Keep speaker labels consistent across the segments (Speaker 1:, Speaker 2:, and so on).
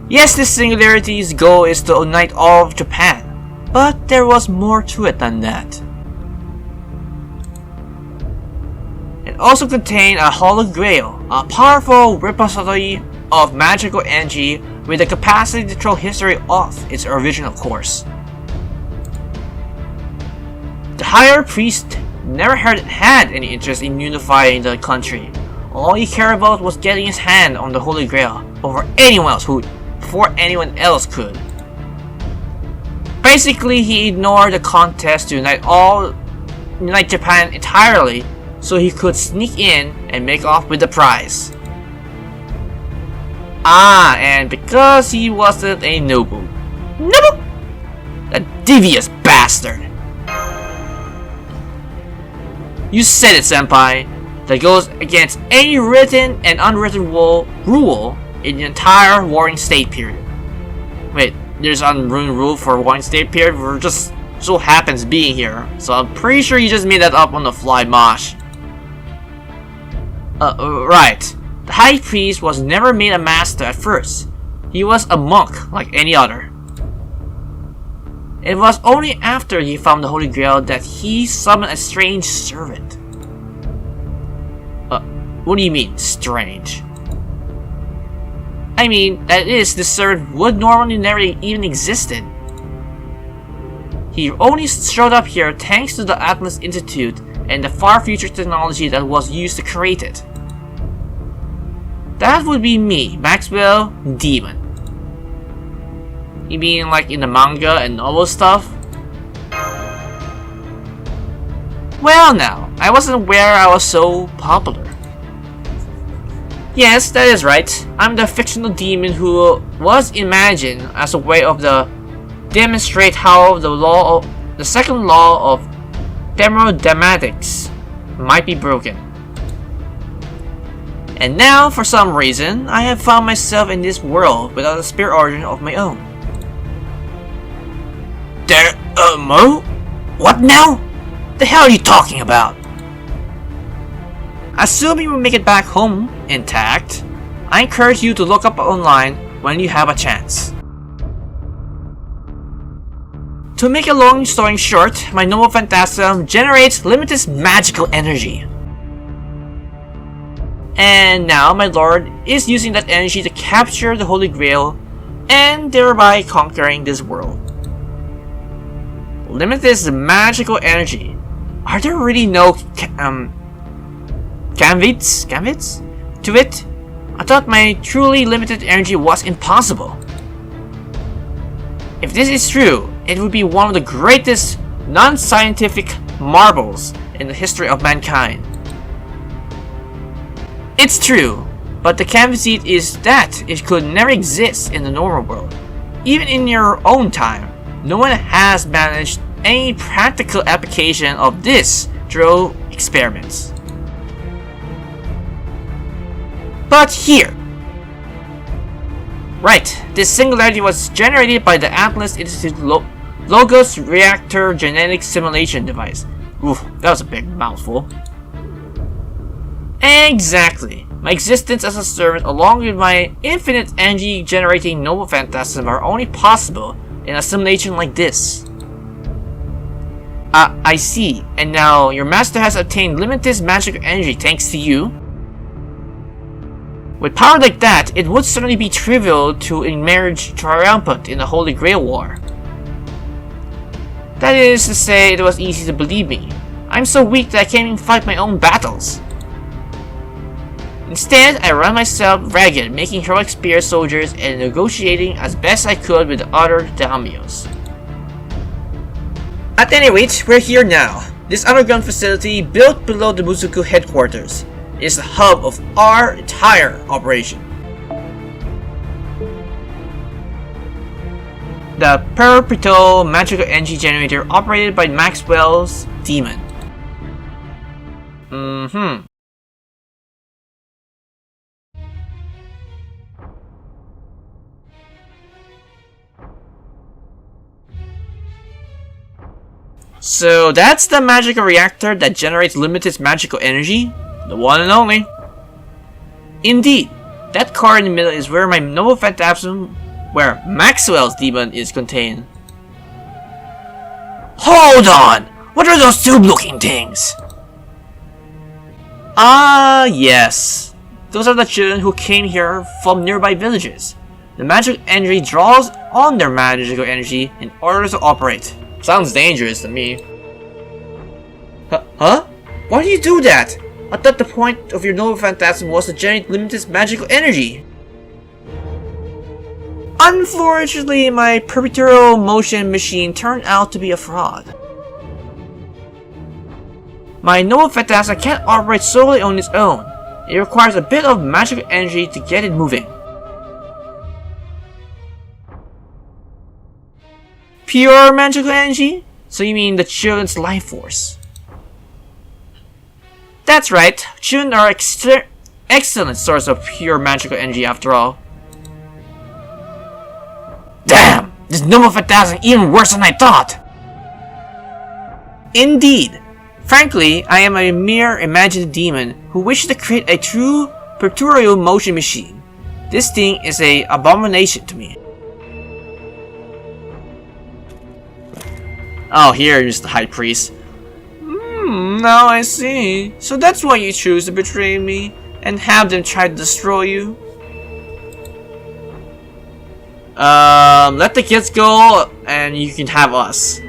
Speaker 1: Yes, this singularity's goal is to unite all of Japan, but there was more to it than that. It also contained a Holy Grail, a powerful repository of magical energy with the capacity to throw history off its original course. The Higher Priest never had any interest in unifying the country. All he cared about was getting his hand on the Holy Grail before anyone else could. Basically, he ignored the contest to unite Japan entirely so he could sneak in and make off with the prize. And because he wasn't a noble. That devious bastard! You said it, senpai. That goes against any written and unwritten rule in the entire Warring State period. Wait, there's unwritten rule for Warring State period? We're just so happens being here, so I'm pretty sure you just made that up on the fly, Mosh. Right. The High Priest was never made a master at first. He was a monk like any other. It was only after he found the Holy Grail that he summoned a strange servant. What do you mean, strange? I mean, that is, this servant would normally never even existed. He only showed up here thanks to the Atlas Institute and the far future technology that was used to create it. That would be me, Maxwell, Demon. You mean like in the manga and novel stuff? Well now, I wasn't aware I was so popular. Yes, that is right. I'm the fictional demon who was imagined as a way of demonstrate how the second law of thermodynamics might be broken. And now, for some reason, I have found myself in this world without a spirit origin of my own. Mo? What now? The hell are you talking about? Assuming we make it back home intact, I encourage you to look up online when you have a chance. To make a long story short, my noble phantasm generates limitless magical energy. And now my lord is using that energy to capture the Holy Grail and thereby conquering this world. Limitless magical energy. Are there really no caveats to it? I thought my truly limited energy was impossible. If this is true, it would be one of the greatest non-scientific marvels in the history of mankind. It's true, but the caveat is that it could never exist in the normal world. Even in your own time, no one has managed any practical application of this through experiments. But here! Right, this singularity was generated by the Atlas Institute Logos Reactor Genetic Simulation Device. Oof, that was a big mouthful. Exactly. My existence as a servant along with my infinite energy generating noble phantasm are only possible in a simulation like this. I see. And now your master has obtained limitless magical energy thanks to you. With power like that, it would certainly be trivial to emerge triumphant in the Holy Grail War. That is to say, it was easy to believe me. I'm so weak that I can't even fight my own battles. Instead, I run myself ragged, making heroic spear soldiers and negotiating as best I could with the other daimyos. At any rate, we're here now. This underground facility, built below the Muzuku headquarters, is the hub of our entire operation. The perpetual magical energy generator operated by Maxwell's demon. So that's the magical reactor that generates limited magical energy? The one and only. Indeed, that car in the middle is where my noble phantasm where Maxwell's demon is contained. Hold on! What are those tube-looking things? Ah, yes. Those are the children who came here from nearby villages. The magical energy draws on their magical energy in order to operate. Sounds dangerous to me. Huh? Why do you do that? I thought the point of your Nova Phantasm was to generate limitless magical energy. Unfortunately, my perpetual motion machine turned out to be a fraud. My Nova Phantasm can't operate solely on its own. It requires a bit of magical energy to get it moving. Pure magical energy? So you mean the children's life force? That's right, children are excellent source of pure magical energy after all. Damn! This Nova Phantasm is even worse than I thought! Indeed. Frankly, I am a mere imagined demon who wishes to create a true perpetual motion machine. This thing is an abomination to me. Oh, here is the High Priest. Now I see. So that's why you choose to betray me and have them try to destroy you? Let the kids go and you can have us.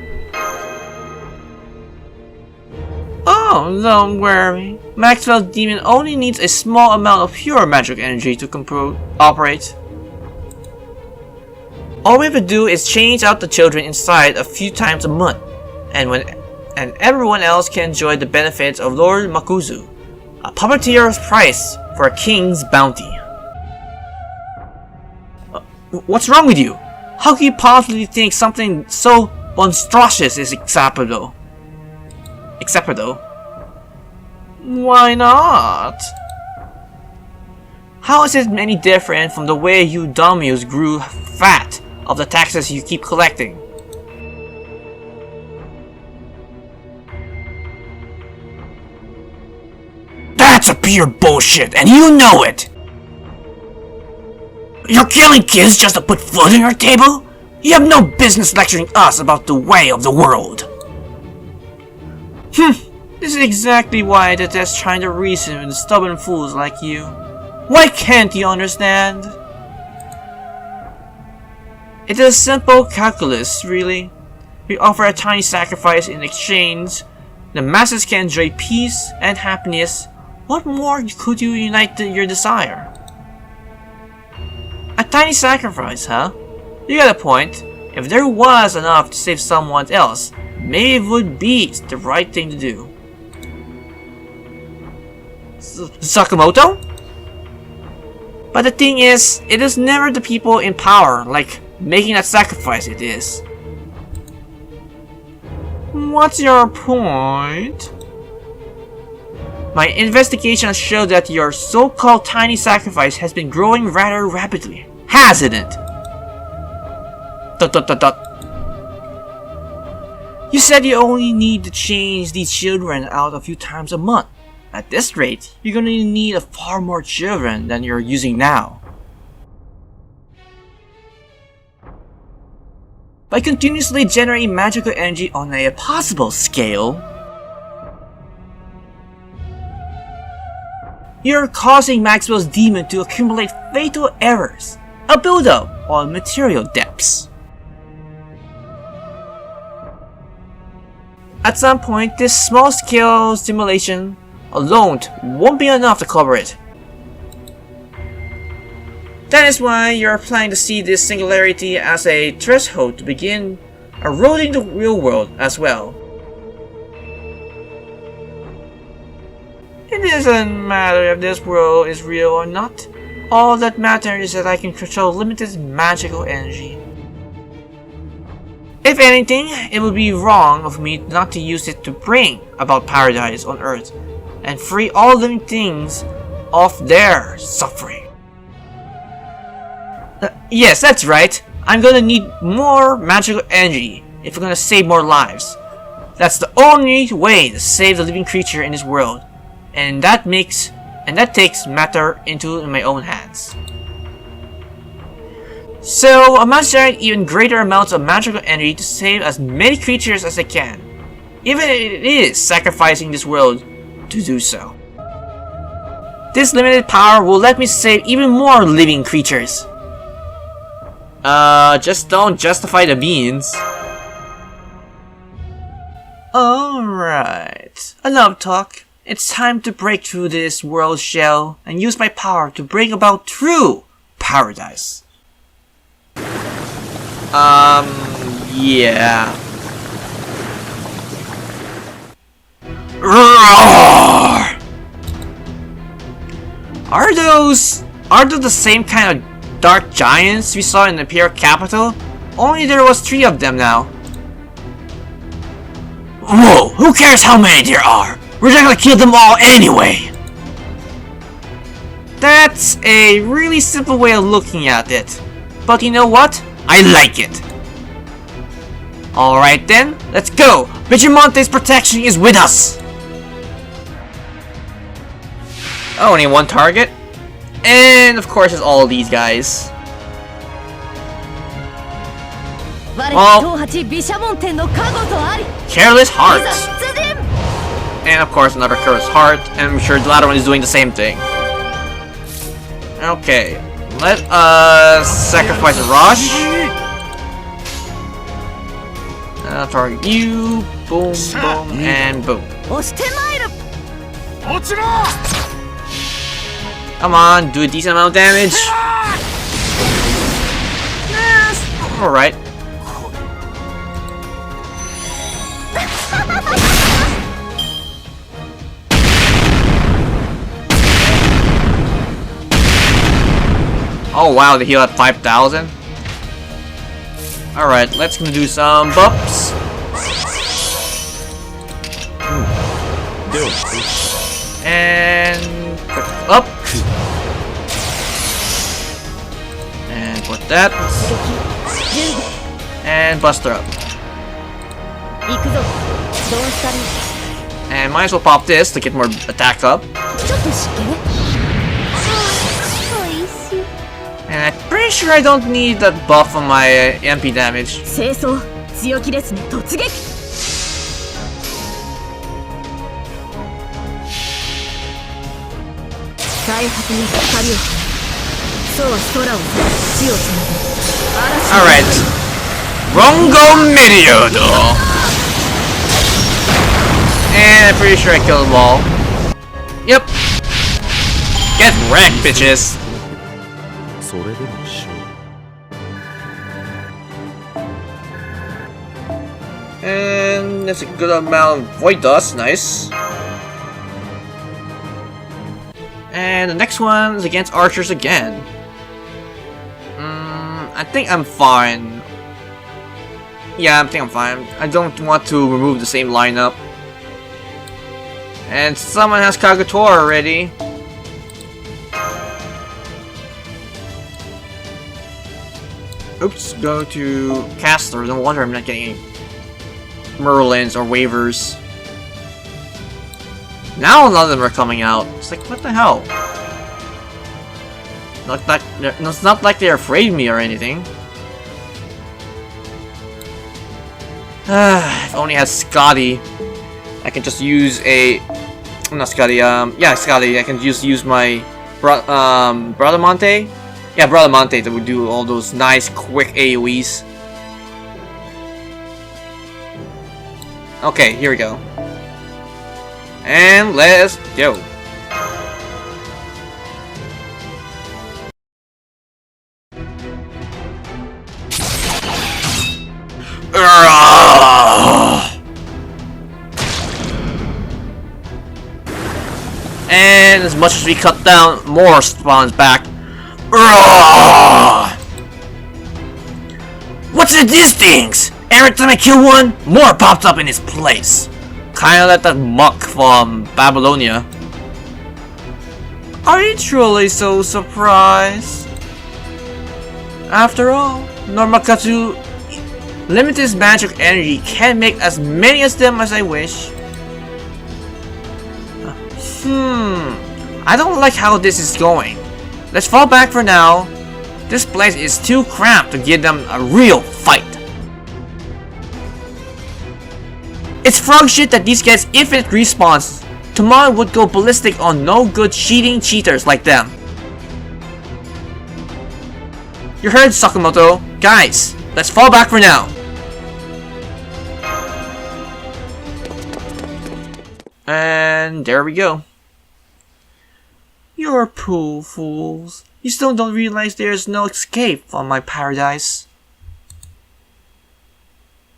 Speaker 1: Oh, don't worry. Maxwell's demon only needs a small amount of pure magic energy to operate. All we have to do is change out the children inside a few times a month, and everyone else can enjoy the benefits of Lord Makuzu, a puppeteer's price for a king's bounty. What's wrong with you? How can you possibly think something so monstrous is acceptable? Why not? How is it any different from the way you dummies grew fat of the taxes you keep collecting? That's a pure bullshit, and you know it! You're killing kids just to put food on your table? You have no business lecturing us about the way of the world. This is exactly why I detest trying to reason with stubborn fools like you. Why can't you understand? It is simple calculus, really. We offer a tiny sacrifice in exchange. The masses can enjoy peace and happiness. What more could you unite your desire? A tiny sacrifice, huh? You got a point. If there was enough to save someone else, maybe it would be the right thing to do. Sakamoto? But the thing is, it is never the people in power, like making that sacrifice it is. What's your point? My investigation showed that your so-called tiny sacrifice has been growing rather rapidly, hasn't it? ... You said you only need to change these children out a few times a month. At this rate, you're gonna need far more children than you're using now. By continuously generating magical energy on a possible scale, you're causing Maxwell's demon to accumulate fatal errors, a build-up on material depths. At some point, this small-scale stimulation alone won't be enough to cover it. That is why you're planning to see this singularity as a threshold to begin eroding the real world as well. It doesn't matter if this world is real or not. All that matters is that I can control limited magical energy. If anything, it would be wrong of me not to use it to bring about paradise on Earth and free all living things of their suffering. Yes, that's right. I'm gonna need more magical energy if we're gonna save more lives. That's the only way to save the living creature in this world, and that takes matter into my own hands. So I must generate even greater amounts of magical energy to save as many creatures as I can, even if it is sacrificing this world to do so. This limited power will let me save even more living creatures. Just don't justify the means. Alright, enough talk. It's time to break through this world shell and use my power to bring about true paradise. Yeah. Roar! Are those the same kind of dark giants we saw in the Imperial capital? Only there was 3 of them now. Whoa! Who cares how many there are? We're just gonna kill them all anyway! That's a really simple way of looking at it. But you know what? I like it. Alright then, let's go! Vigimante's protection is with us! Only one target. And of course it's all of these guys. Well, Careless Heart. And of course another Careless Heart, and I'm sure the latter one is doing the same thing. Okay, let us sacrifice a Rush. Target you, boom, boom, and boom. Come on, do a decent amount of damage. Yes. Alright. Oh wow, they heal at 5,000. Alright, let's gonna do some buffs. And up. And put that. And Buster up. And might as well pop this to get more attack up. And I'm pretty sure I don't need that buff on my MP damage. Alright. Rongo Midiodo! And I'm pretty sure I killed them all. Yep. Get wrecked, bitches! And that's a good amount of void dust, nice. And the next one is against archers again. I think I'm fine. Yeah, I think I'm fine. I don't want to remove the same lineup. And someone has Kagetora already. Oops, go to Caster. No wonder I'm not getting any Merlins or Waivers. Now none of them are coming out. It's like, what the hell? It's not like they're afraid of me or anything. If I only had Scotty, I can just use a... Not Scotty, yeah, Scotty. I can just use my Bradamante. Yeah, Bradamante that would do all those nice, quick AoEs. Okay, here we go. And let's go. And as much as we cut down, more spawns back. What's in these things? Every time I kill one, more pops up in its place. Kinda like that muck from Babylonia. Are you truly so surprised? After all, Normakatsu Limitless magic energy can make as many of them as I wish. I don't like how this is going. Let's fall back for now. This place is too cramped to give them a real fight. It's frog shit that these guys' infinite respawns. Tomorrow would go ballistic on no good cheating cheaters like them. You heard, Sakamoto. Guys, let's fall back for now. And there we go. You're pool fools. You still don't realize there's no escape from my paradise.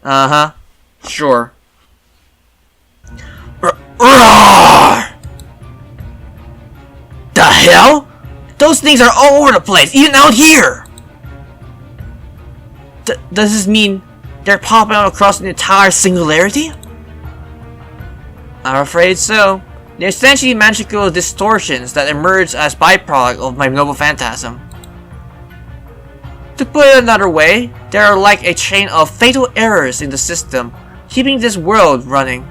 Speaker 1: Uh-huh. Sure. Roar! The hell? Those things are all over the place, even out here! Does this mean they're popping out across an entire singularity? I'm afraid so. They're essentially magical distortions that emerge as byproduct of my noble phantasm. To put it another way, they are like a chain of fatal errors in the system, keeping this world running.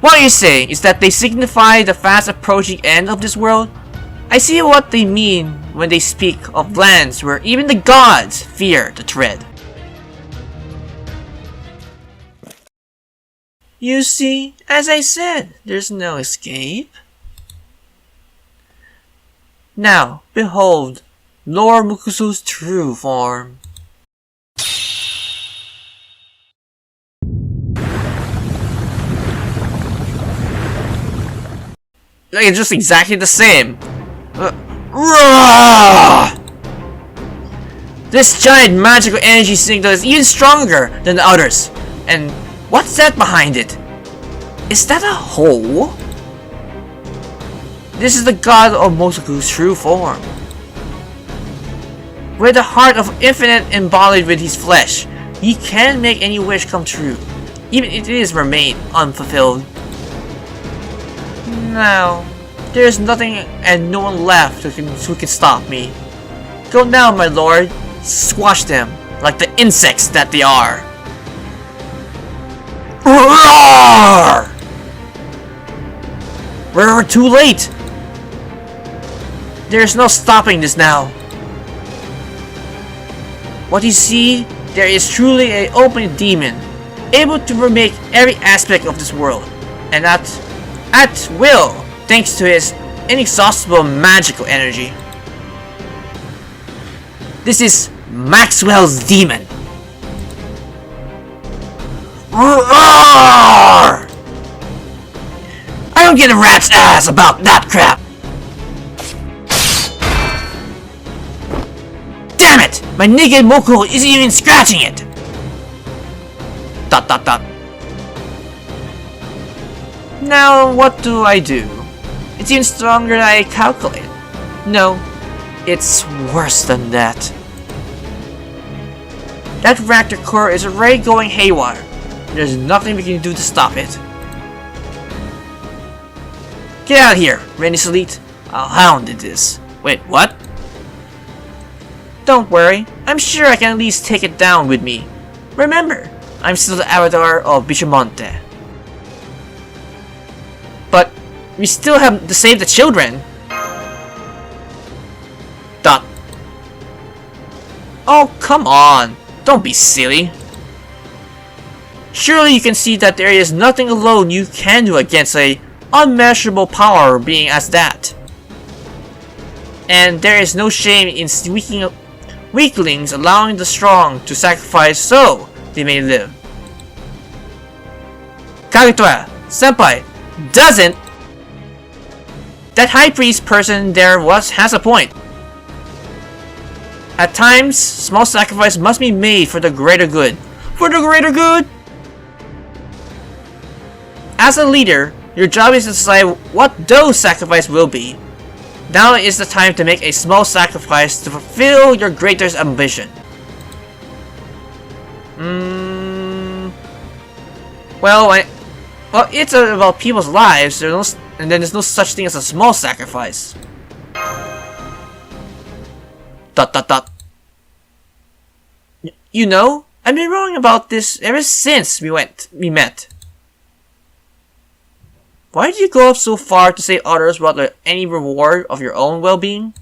Speaker 1: What you're saying is that they signify the fast approaching end of this world? I see what they mean when they speak of lands where even the gods fear the tread. You see, as I said, there's no escape. Now, behold, Lord Mukusu's true form. Like, it's just exactly the same. This giant magical energy signal is even stronger than the others. And what's that behind it? Is that a hole? This is the god of Motoku's true form. With the heart of infinite embodied with his flesh, he can make any wish come true, even if it is remain unfulfilled. Now, there is nothing and no one left who can stop me. Go now, my lord. Squash them like the insects that they are. Roar! We're too late. There's no stopping this now. What you see, there is truly an open demon, able to remake every aspect of this world, and at will, thanks to his inexhaustible magical energy. This is Maxwell's demon. Roar! I don't give a rat's ass about that crap. Damn it! My naked Moko isn't even scratching it! Dot dot dot. Now, what do I do? It's even stronger than I calculate. No, it's worse than that. That reactor core is already going haywire. There's nothing we can do to stop it. Get out of here, Rennie's Elite. I'll hound this. Wait, what? Don't worry, I'm sure I can at least take it down with me. Remember, I'm still the avatar of Bishamonte. But we still have to save the children. Dot. Oh, come on. Don't be silly. Surely you can see that there is nothing alone you can do against a unmeasurable power being as that. And there is no shame in weaklings allowing the strong to sacrifice so they may live. Kagetora, senpai, doesn't. That high priest person there has a point. At times, small sacrifice must be made for the greater good. For the greater good? As a leader, your job is to decide what those sacrifices will be. Now is the time to make a small sacrifice to fulfill your greatest ambition. Well, it's about people's lives, and then there's no such thing as a small sacrifice. Dot dot dot. You know, I've been wrong about this ever since we met. Why did you go up so far to say others without any reward of your own well-being?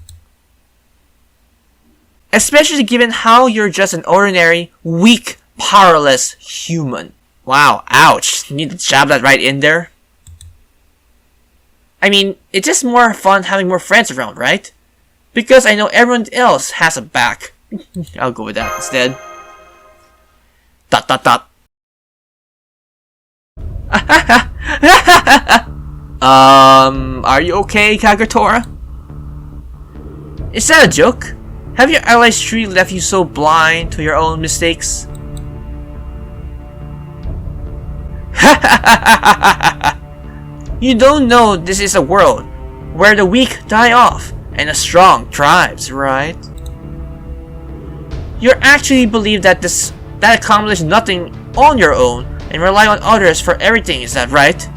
Speaker 1: Especially given how you're just an ordinary, weak, powerless human. Wow, ouch. You need to jab that right in there. I mean, it's just more fun having more friends around, right? Because I know everyone else has a back. I'll go with that instead. Dot dot dot. Are you okay, Kagetora? Is that a joke? Have your allies truly left you so blind to your own mistakes? You don't know this is a world where the weak die off and the strong thrives, right? You actually believe that that accomplish nothing on your own and rely on others for everything, is that right?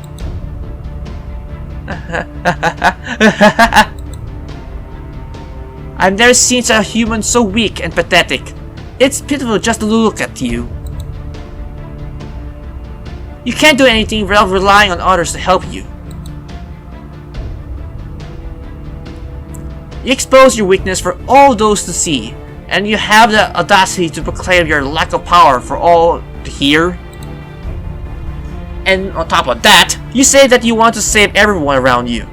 Speaker 1: I've never seen a human so weak and pathetic. It's pitiful just to look at you. You can't do anything without relying on others to help you. You expose your weakness for all those to see, and you have the audacity to proclaim your lack of power for all to hear. And on top of that, you say that you want to save everyone around you.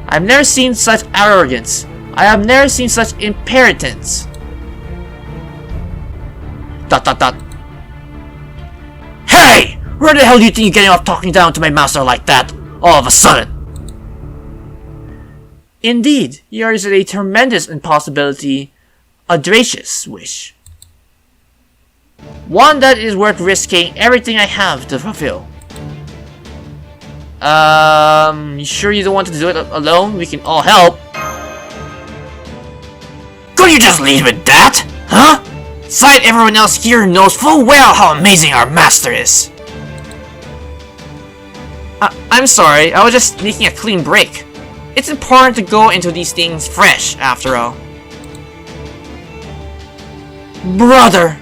Speaker 1: I've never seen such arrogance. I have never seen such impertinence. Dot dot dot. Hey! Where the hell do you think you're getting off talking down to my master like that, all of a sudden? Indeed, yours is a tremendous impossibility, audacious wish. One that is worth risking everything I have to fulfill. You sure you don't want to do it alone? We can all help. Could you just leave with that? Huh? Sight everyone else here knows full well how amazing our master is. I'm sorry, I was just making a clean break. It's important to go into these things fresh, after all. Brother!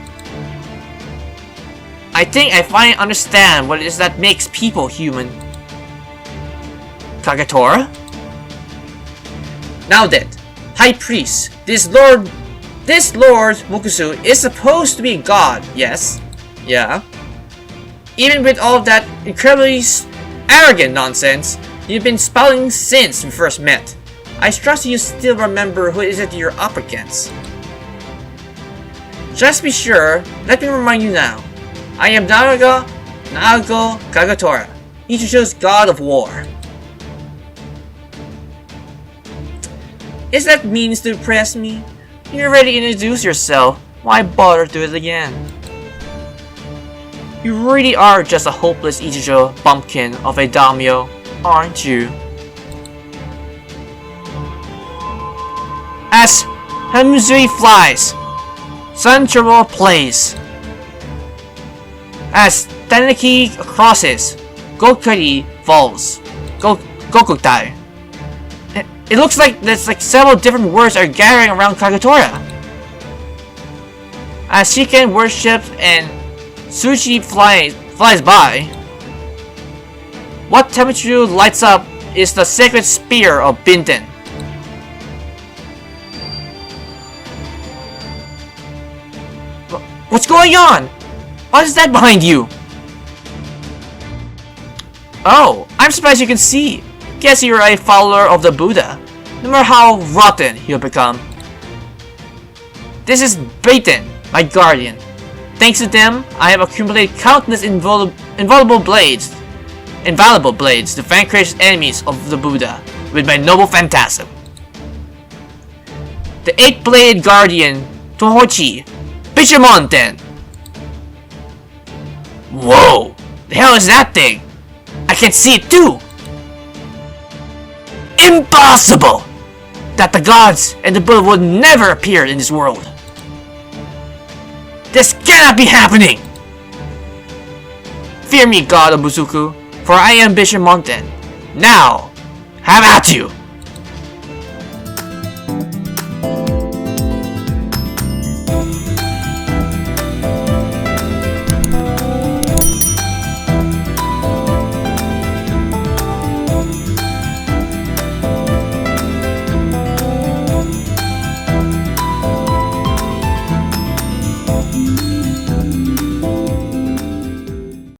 Speaker 1: I think I finally understand what it is that makes people human. Kagetora? Now then, High Priest, this Lord Mokusu is supposed to be God, yes? Yeah. Even with all of that incredibly arrogant nonsense you've been spouting since we first met, I trust you still remember who it is that you're up against. Just be sure, let me remind you now. I am Nago Kagetora, Ichijo's God of War. Is that means to impress me? You already introduced yourself, why bother to do it again? You really are just a hopeless Ichijo bumpkin of a daimyo, aren't you? As Hamuzui flies, Sanchiro plays. As Tanaki crosses, Gokuri falls. Gokutai. It looks like there's several different words are gathering around Kagetora. As Shiken worships and Sushi flies by, what temperature lights up is the sacred spear of Binten. What's going on? What is that behind you? Oh, I'm surprised you can see. Guess you're a follower of the Buddha, no matter how rotten he'll become. This is Binten, my guardian. Thanks to them, I have accumulated countless invaluable blades to vanquish enemies of the Buddha with my noble phantasm. The 8-bladed guardian, Tohochi, Bishamonten. Whoa! The hell is that thing? I can see it too! Impossible! That the gods and the Buddha would never appear in this world. This cannot be happening! Fear me, God of Busuku, for I am Bishamonten. Now, have at you!